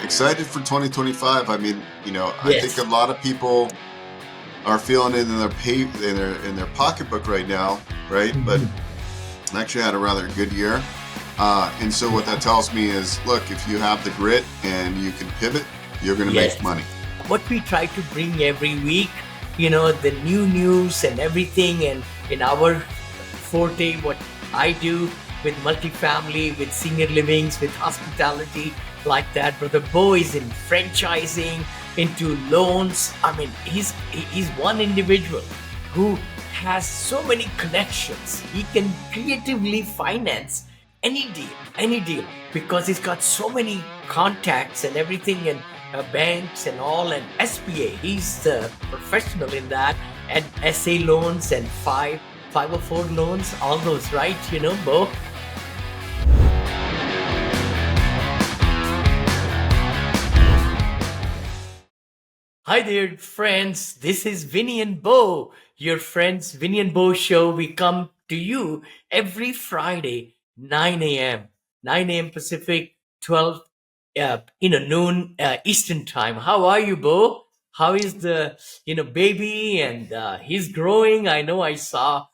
excited for 2025. I mean, I think Yes. a lot of people are feeling it in their pocketbook right now, right? But Mhm. I actually had a rather good year. And so what that Yeah. tells me is, look, if you have the grit and you can pivot, you're going to Yes. make money. What we try to bring every week, the new news and everything, and in our forte, what I do with multifamily, with senior livings, with hospitality, like that. Brother Bo is in franchising, into loans. I mean, he's one individual who has so many connections. He can creatively finance any deal, because he's got so many contacts and everything, and banks and all, and SBA. He's the professional in that, and SA loans and 504 loans, all those, right? Bo. Hi there, friends. This is Vinny and Beau, your friends Vinny and Beau Show. We come to you every Friday, 9 a.m., 9 a.m. Pacific, 12 noon Eastern time. How are you, Beau? How is the baby? And he's growing. I know I saw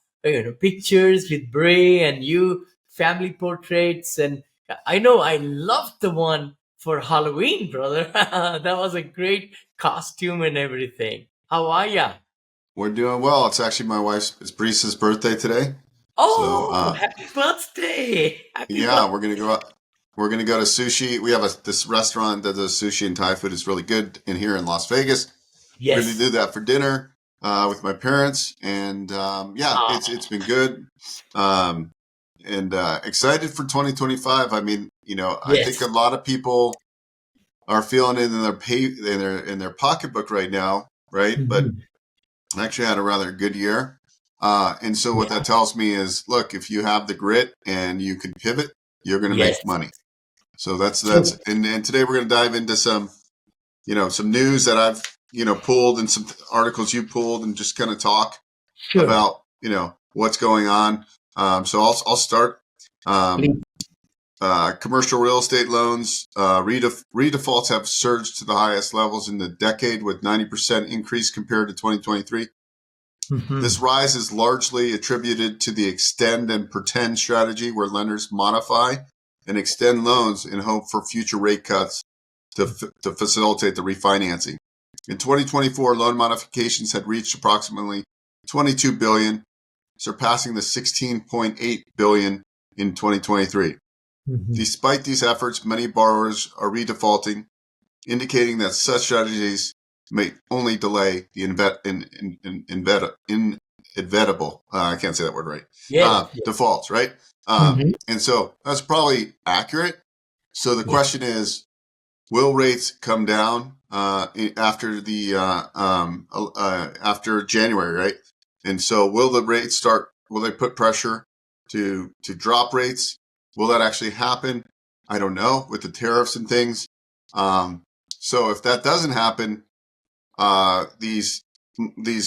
pictures with Bray and you, family portraits, and I know I loved the one for Halloween, brother. That was a great costume and everything. How are ya? We're doing well. It's actually it's Brisa's birthday today. So, Oh, happy birthday! Happy yeah, birthday! we're gonna go to sushi. We have this restaurant that does sushi and Thai food. Is really good in here in Las Vegas. We're gonna Yes. do that for dinner with my parents, and yeah, it's been good. Um, and excited for 2025. I mean, I think a Yes. lot of people are feeling it in their pocketbook right now, right? But Mhm. I actually had a rather good year. And so what Yeah. that tells me is, look, if you have the grit and you can pivot, you're going to Yes. make money. So that's So and today we're going to dive into some news that I've pulled, and some articles you pulled, and just kind of talk sure. about what's going on. So I'll start. Um, Please. Commercial real estate loans redefaults have surged to the highest levels in the decade, with 90% increase compared to 2023. This Mhm. rise is largely attributed to the extend and pretend strategy, where lenders modify and extend loans in hope for future rate cuts to facilitate the refinancing. In 2024, loan modifications had reached approximately 22 billion, surpassing the 16.8 billion in 2023. Mhm. Despite these efforts, many borrowers are redefaulting, indicating that such strategies may only delay the inevitable, I can't say that word right, Yes. Yes. defaults, right? Mhm. And so that's probably accurate. So the Yeah. question is, will rates come down after January, right? And so will the rates start? Will they put pressure to drop rates? Will that actually happen? I don't know, with the tariffs and things. Um, so if that doesn't happen, these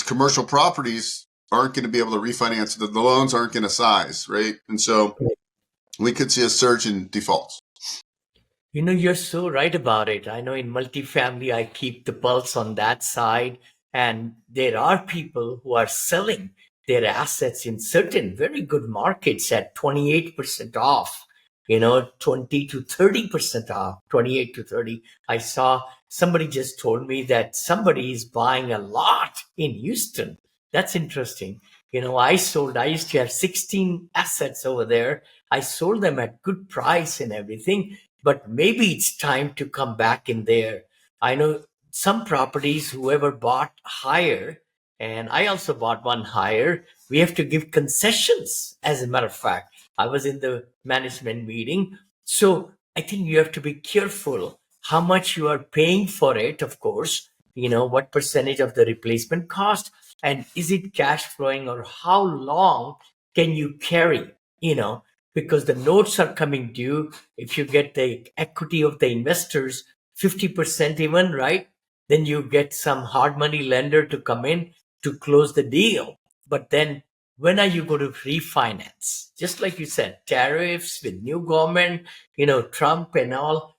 commercial properties aren't going to be able to refinance. The loans aren't going to size, right? And so we could see a surge in defaults. You're so right about it. I know in multifamily, I keep the pulse on that side. And there are people who are selling their assets in certain very good markets at 28% off, 20 to 30% off, 28 to 30. I saw somebody just told me that somebody is buying a lot in Houston. That's interesting. I used to have 16 assets over there. I sold them at good price and everything, but maybe it's time to come back in there. I know some properties, whoever bought higher, and I also bought one higher, we have to give concessions. As a matter of fact, I was in the management meeting. So I think you have to be careful how much you are paying for it, of course, what percentage of the replacement cost, and is it cash flowing, or how long can you carry, because the notes are coming due. If you get the equity of the investors 50% even, right, then you get some hard money lender to come in to close the deal. But then when are you going to refinance? Just like you said, tariffs with new government, Trump and all,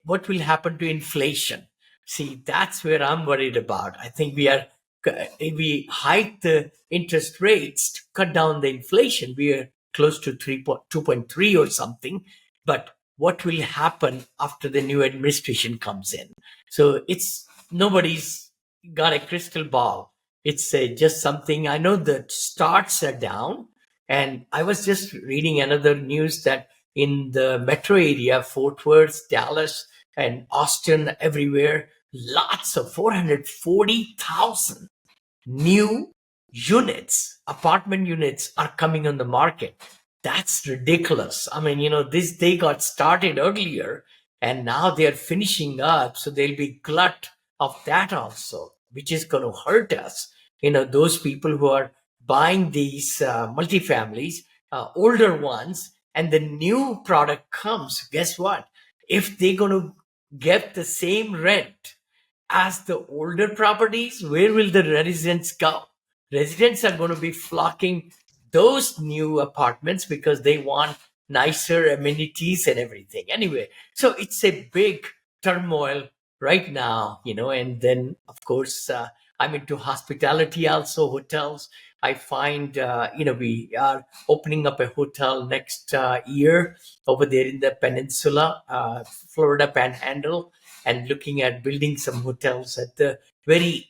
what will happen to inflation? See, that's where I'm worried about. I think we hike the interest rates to cut down the inflation. We are close to 2.3 or something. But what will happen after the new administration comes in? So it's nobody's got a crystal ball. It's just something. I know the starts are down, and I was just reading another news that in the metro area, Fort Worth, Dallas, and Austin, everywhere, lots of 440,000 new units, apartment units are coming on the market. That's ridiculous. I mean, this they got started earlier and now they're finishing up. So there'll be glut of that also, which is going to hurt us. Those people who are buying these multifamilies, older ones, and the new product comes, guess what? If they're going to get the same rent as the older properties, where will the residents go? Residents are going to be flocking those new apartments because they want nicer amenities and everything. Anyway, so it's a big turmoil right now, and then, of course, I'm into hospitality also, hotels. I find, we are opening up a hotel next year over there in the peninsula, Florida Panhandle, and looking at building some hotels at the very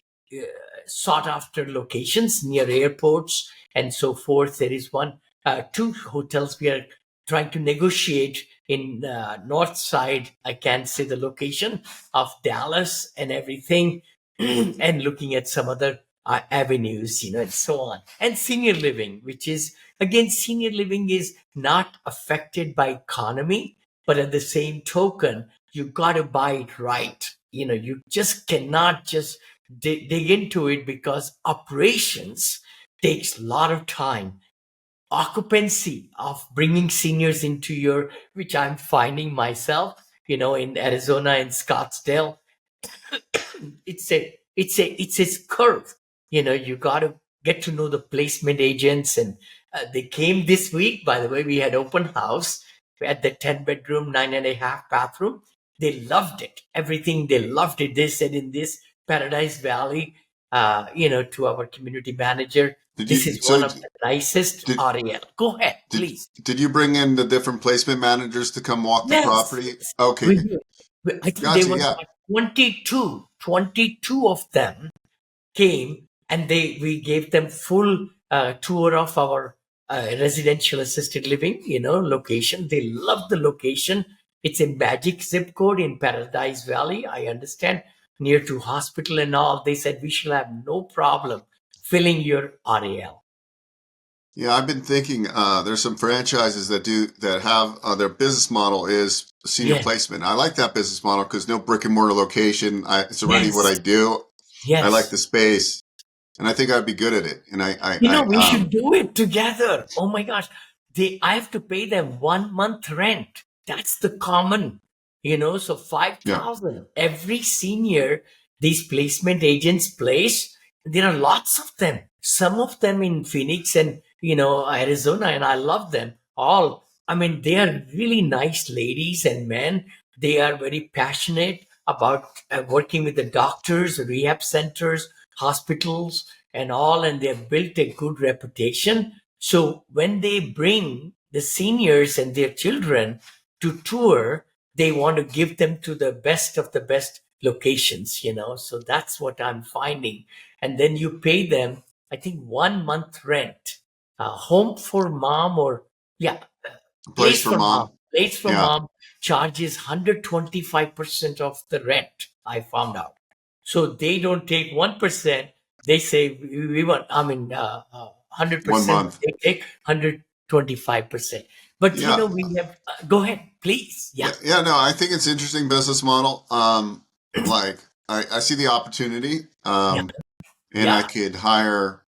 sought after locations near airports and so forth. There is two hotels we are trying to negotiate in north side. I can't say the location of Dallas and everything, and looking at some other avenues, and so on. And senior living, which is, again, senior living is not affected by economy, but at the same token, you got to buy it right. You just cannot just dig into it because operations takes a lot of time. Occupancy of bringing seniors into which I'm finding myself, in Arizona and Scottsdale, it's a curve. You got to get to know the placement agents, and they came this week. By the way, we had open house at the 10-bedroom, 9.5 bathroom. They loved it. Everything, they loved it. They said in this Paradise Valley, to our community manager, this is one of the nicest REL. Go ahead, please. Did you bring in the different placement managers to come walk the property? Okay. I think they were 22 of them came, and we gave them full tour of our residential assisted living, location. They loved the location. It's a magic zip code in Paradise Valley. I understand, near to hospital and all. They said we shall have no problem filling your REL. Yeah, I've been thinking there's some franchises that have their business model is senior placement. I like that business model because no brick and mortar location. It's already what I do. Yes. I like the space, and I think I'd be good at it. And we should do it together. Oh my gosh, I have to pay them 1 month rent. That's the common, so 5,000 every senior. These placement agents place. There are lots of them. Some of them in Phoenix and Arizona, and I love them all. I mean, they are really nice ladies and men. They are very passionate about working with the doctors, rehab centers, hospitals, and all, and they've built a good reputation. So when they bring the seniors and their children to tour, they want to give them to the best of the best locations, so that's what I'm finding. And then you pay them, I think, 1 month rent. Home for mom, or place for mom. Place for mom charges 125% of the rent, I found out. So they don't take 1%. They say we want, 100%. They take 125%. But we have. Go ahead, please. No, I think it's interesting business model. Like I see the opportunity, and I could hire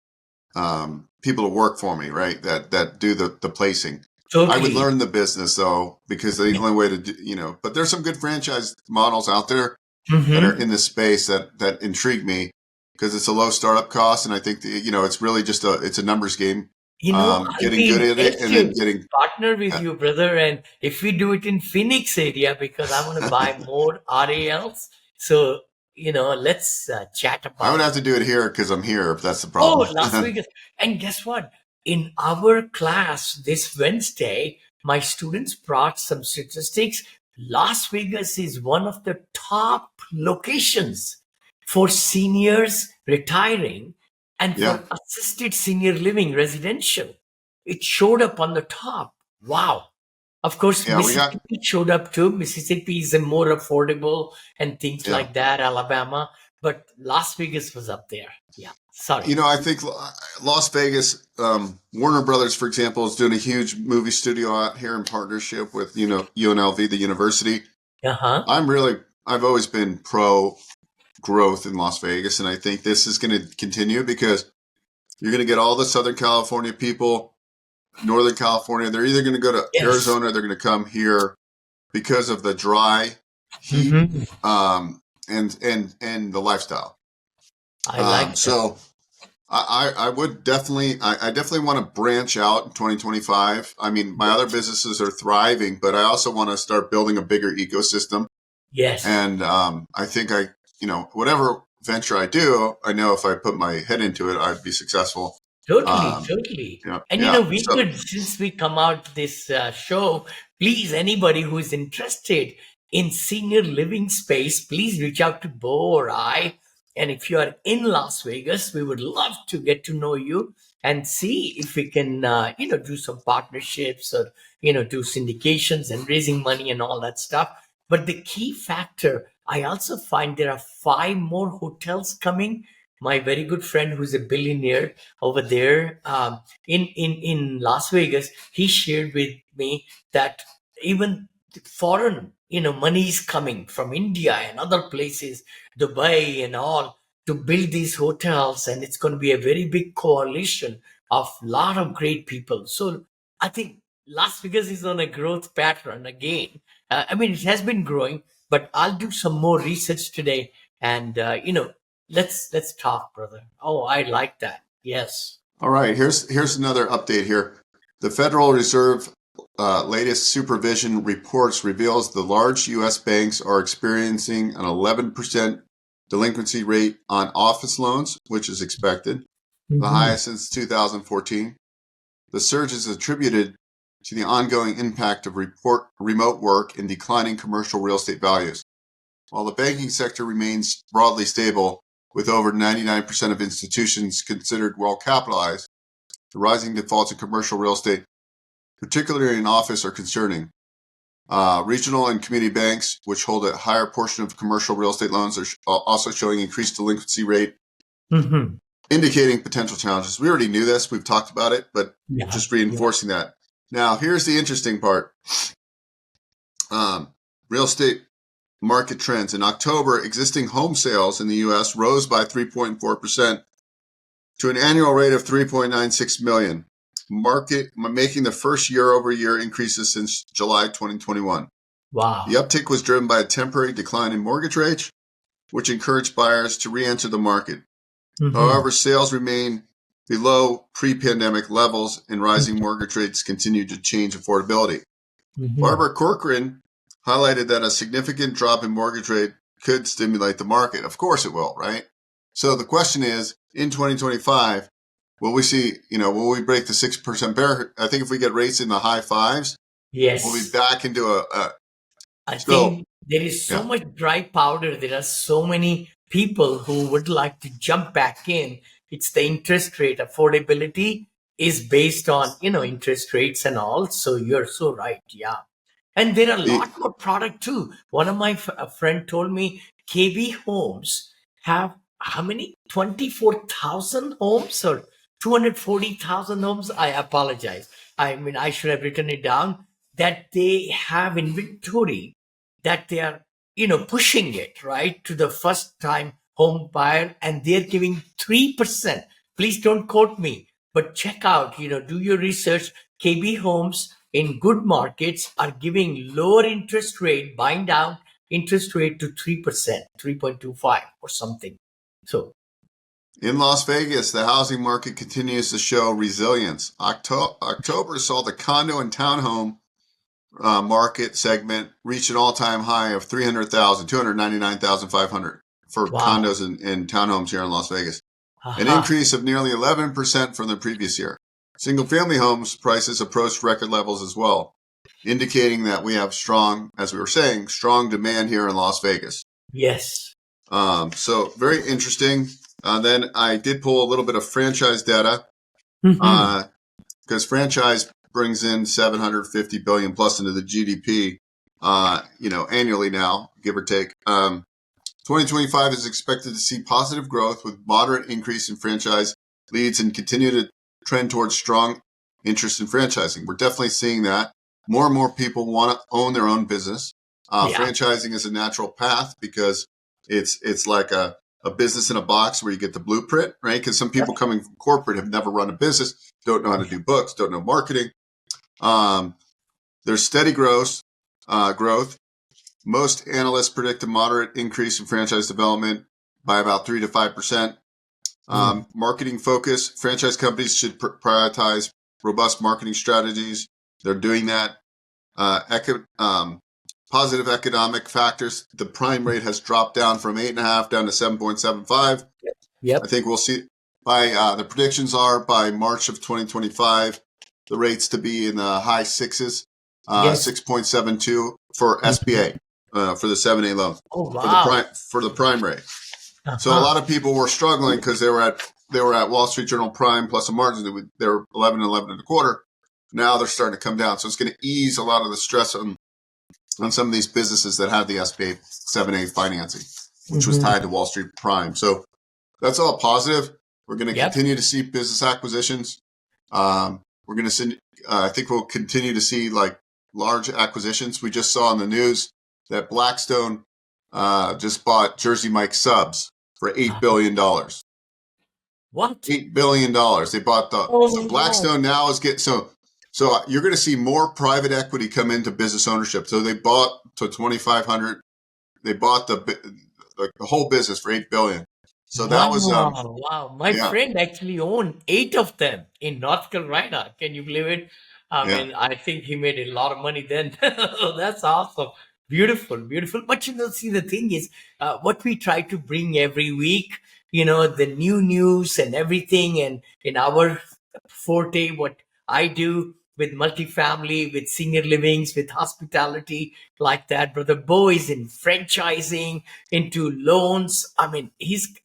people to work for me, right? That do the placing. Totally. I would learn the business though, because the only way to do, but there's some good franchise models out there that are in this space that intrigue me because it's a low startup cost, and I think it's really just it's a numbers game. I'll getting be good at it, impressed and then to getting. partner with you, brother. And if we do it in Phoenix area, because I want to buy more RALs. So, let's chat I would about have it. to do it here because I'm here. If that's the Oh, problem. Las Vegas. And guess what? In our class this Wednesday, my students brought some statistics. Las Vegas is one of the top locations for seniors retiring and Yeah, for assisted senior living residential. It showed up on the top. Wow. Of course, yeah, we got. Mississippi showed up too. Mississippi is a more affordable and things Yeah, like that, Alabama. But Las Vegas was up there. Yeah. Sorry. I think Las Vegas, Warner Brothers, for example, is doing a huge movie studio out here in partnership with UNLV, the university. Uh-huh. I've always been pro growth in Las Vegas, and I think this is going to continue because you're going to get all the Southern California people, Northern California. They're either going to go to Yes. Arizona or they're going to come here because of the dry heat, Mm-hmm. and the lifestyle. I like that. So I would definitely, I definitely want to branch out in 2025. I mean, my other businesses are thriving, but I also want to start building a bigger ecosystem. Yes. And I think whatever venture I do, I know if I put my head into it, I'd be successful. Totally, Um, totally. yeah, And yeah. we So could, since we come out this show, please, anybody who is interested in senior living space, please reach out to Bo or I. And if you are in Las Vegas, we would love to get to know you and see if we can, do some partnerships or, do syndications and raising money and all that stuff. But the key factor, I also find there are 5 more hotels coming. My very good friend, who's a billionaire over there in Las Vegas, he shared with me that even foreign, money is coming from India and other places, Dubai and all, to build these hotels, and it's going to be a very big coalition of a lot of great people. So I think Las Vegas is on a growth pattern again. I mean, it has been growing, but I'll do some more research today, and let's talk, brother. Oh, I like that. Yes. all right, here's another update here. The Federal Reserve latest supervision reports reveals the large U.S. banks are experiencing an 11% delinquency rate on office loans, which is expected, the Hmm. highest since 2014. The surge is attributed to the ongoing impact of remote work and declining commercial real estate values. While the banking sector remains broadly stable, with over 99% of institutions considered well capitalized, the rising defaults in commercial real estate, particularly in office, are concerning. Regional and community banks, which hold a higher portion of commercial real estate loans, are also showing increased delinquency rate, Hmm. indicating potential challenges. We already knew this, we've talked about it, but Yeah. just Yeah. reinforcing that. Now, here's the interesting part. Real estate market trends. In October, existing home sales in the U.S. rose by 3.4% to an annual rate of 3.96 million, making the first year-over-year increases since July 2021. The Wow. uptick was driven by a temporary decline in mortgage rates, which encouraged buyers to re-enter the market. Hmm. However, sales remain below pre-pandemic levels, and rising mortgage rates continue to change affordability. Hmm. Barbara Corcoran highlighted that a significant drop in mortgage rate could stimulate the market. Of course it will, right? So the question is, in 2025, will we see, will we break the 6% barrier? I think if we get rates in the high fives, we'll be Yes. back into I so, think there is so yeah. much dry powder. There are so many people who would like to jump back in. It's the interest rate. Affordability is based on, interest rates and all. So you're so right. Yeah. And there are a The, lot more product too. One of my a friend told me KB Homes have how many? 24,000 homes or 240,000 homes. I apologize. I mean, I should have written it down that they have inventory, that they are, pushing it right to the first time home buyer, and they're giving 3%. Please don't quote me, but check out, do your research. KB Homes in good markets are giving lower interest rate, buying down interest rate to 3%, 3.25 or something. So In Las Vegas, the housing market continues to show resilience. October saw the condo and townhome market segment reached an all-time high of 300,000, 299,500 for Wow. condos and townhomes here in Las Vegas, an Aha. increase of nearly 11% from the previous year. Single-family homes prices approached record levels as well, indicating that we have strong, as we were saying, strong demand here in Las Vegas. Yes. So very interesting. Then I did pull a little bit of franchise data Hmm. because franchise brings in 750 billion plus into the GDP, annually now, give or take. 2025 is expected to see positive growth with moderate increase in franchise leads and continue to trend towards strong interest in franchising. We're definitely seeing that. More and more people want to own their own business. Yeah. Franchising is a natural path because it's like a business in a box where you get the blueprint, right? Because some people coming from corporate have never run a business, don't know how to do books, don't know marketing. Um, there's steady growth. Most analysts predict a moderate increase in franchise development by about 3 to 5%. Mm. Marketing focus, franchise companies should prioritize robust marketing strategies. They're doing that. Positive economic factors. The prime rate has dropped down from 8.5 down to 7.75. I Yep. think we'll see by the predictions are by March of 2025, the rates to be in the high sixes, Yes. 6.72 for Mhm. SBA, for the 7A loan Oh, for the wow. prime rate. So a Uh-huh. lot of people were struggling because they were at Wall Street Journal Prime plus a margin. They were 11 and a quarter. Now they're starting to come down. So it's going to ease a lot of the stress on some of these businesses that have the SBA 7A financing, which was Hmm. tied to Wall Street Prime. So that's all positive. We're going to Yep. continue to see business acquisitions. We're going to see, I think we'll continue to see like large acquisitions. We just saw in the news that Blackstone just bought Jersey Mike Subs for $8 billion. What? $8 billion. They bought Oh so my God. Blackstone now is getting so you're going to see more private equity come into business ownership. So they bought to 2,500. They bought the whole business for $8 billion. So that was Wow, wow. My yeah, friend actually owned eight of them in North Carolina. Can you believe it? I yeah. mean, I think he made a lot of money then. That's awesome. Beautiful, beautiful. But see, the thing is, what we try to bring every week, the new news and everything, and in our forte, what I do with multifamily, with senior livings, with hospitality, like that. Brother Bo is in franchising, into loans. I mean, he's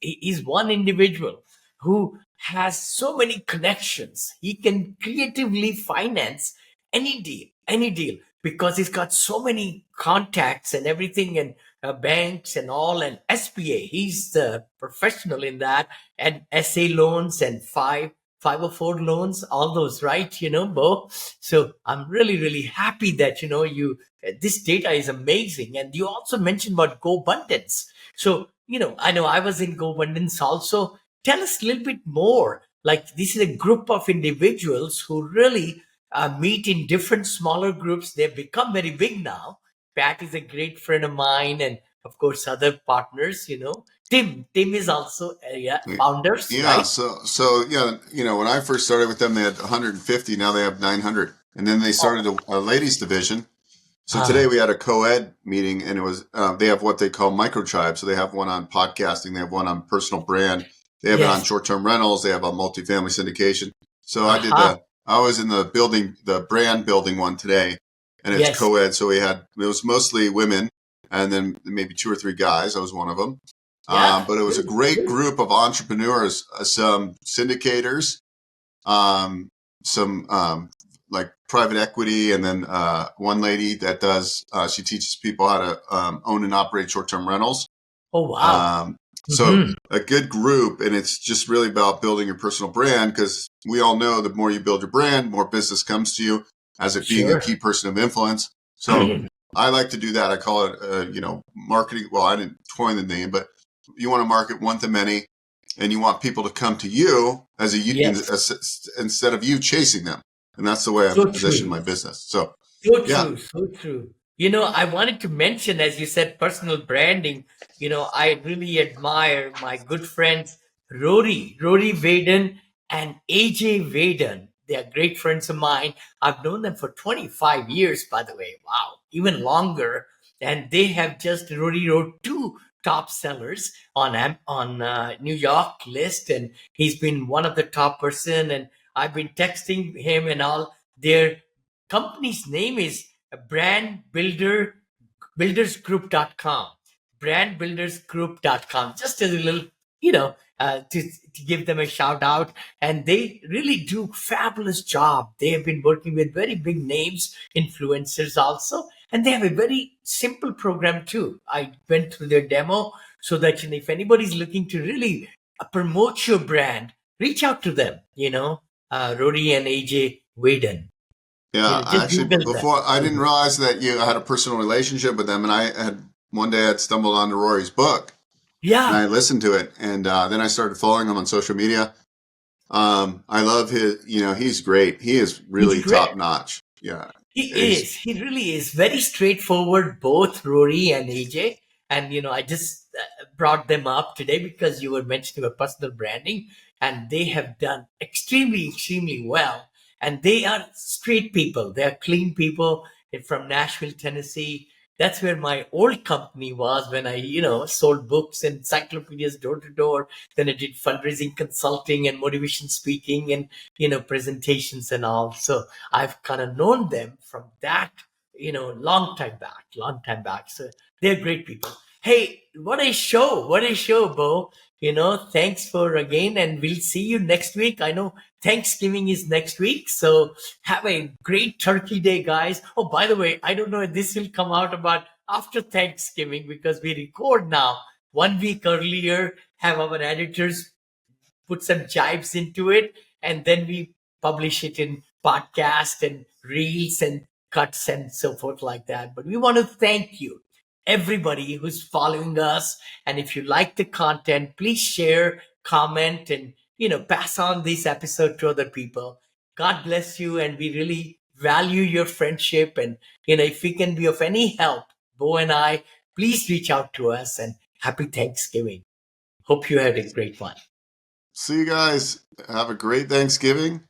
one individual who has so many connections. He can creatively finance any deal, because he's got so many contacts and everything, and banks and all, and SBA. He's the professional in that, and SA loans and 504 loans, all those, right? Bo. So I'm really, really happy that you this data is amazing. And you also mentioned about GoBundance. So, I know I was in GoBundance also. Tell us a little bit more. Like, this is a group of individuals who really meet in different smaller groups. They've become very big now. Pat is a great friend of mine, and of course, other partners, Tim is also, yeah, founders, Yeah, right? so yeah, when I first started with them, they had 150. Now they have 900, and then they started Oh, a ladies division. So today ah, we had a co-ed meeting, and it was they have what they call micro tribes. So they have one on podcasting, they have one on personal brand, they have it on yes. short-term rentals, they have on multifamily syndication. So Aha. I was in the brand building one today, and it's Yes. co-ed. So it was mostly women, and then maybe two or three guys. I was one of them. Yeah. But it was a Good. great Good. group of entrepreneurs, some syndicators, um, some like private equity, and then one lady that does she teaches people how to own and operate short-term rentals. Oh, wow. So Hmm. a good group, and it's just really about building your personal brand because we all know the more you build your brand, more business comes to you as it being a Sure. key person of influence. So I like to do that. I call it, marketing. Well, I didn't coin the name, but you want to market one to many, and you want people to come to you Yes. instead of you chasing them. And that's the way I've So positioned true. my business. So So yeah, true. So true. I wanted to mention, as you said, personal branding. I really admire my good friends, Rory Vaden and AJ Vaden. They are great friends of mine. I've known them for 25 years, by the way. Wow, even longer. And they have just Rory wrote two top sellers on New York list, and he's been one of the top person. And I've been texting him and all. Their company's name is Brand Builder buildersgroup.com, brandbuildersgroup.com, just as a little, to give them a shout out. And they really do fabulous job. They have been working with very big names, influencers also, and they have a very simple program too. I went through their demo so that, if anybody's looking to really promote your brand, reach out to them. Rory and AJ Waden. Yeah, I Just actually Google them. before I didn't realize that you had a personal relationship with them, and I had one day I'd stumbled onto Rory's book and I Yeah, listened to it, and then I started following him on social media. I love his, he's great. He is he's really great. top notch. Yeah, He he's is. He really is very straightforward, both Rory and AJ. And, I just brought them up today because you were mentioning about personal branding, and they have done extremely, extremely well. And they are straight people. They are clean people from Nashville, Tennessee. That's where my old company was when I, sold books and encyclopedias door to door. Then I did fundraising, consulting, and motivation speaking, and, presentations and all. So I've kind of known them from that, long time back. So they're great people. Hey, what a show, Bo. Thanks for again, and we'll see you next week. I know Thanksgiving is next week, so have a great Turkey Day, guys. Oh, by the way, I don't know if this will come out about after Thanksgiving because we record now 1 week earlier, have our editors put some jibes into it, and then we publish it in podcast and reels and cuts and so forth like that. But we want to thank you, everybody who's following us. And if you like the content, please share, comment, and pass on this episode to other people. God bless you, and we really value your friendship. And if we can be of any help, Bo and I, please reach out to us. And happy Thanksgiving. Hope you had a great one. see you guys. Have a great Thanksgiving.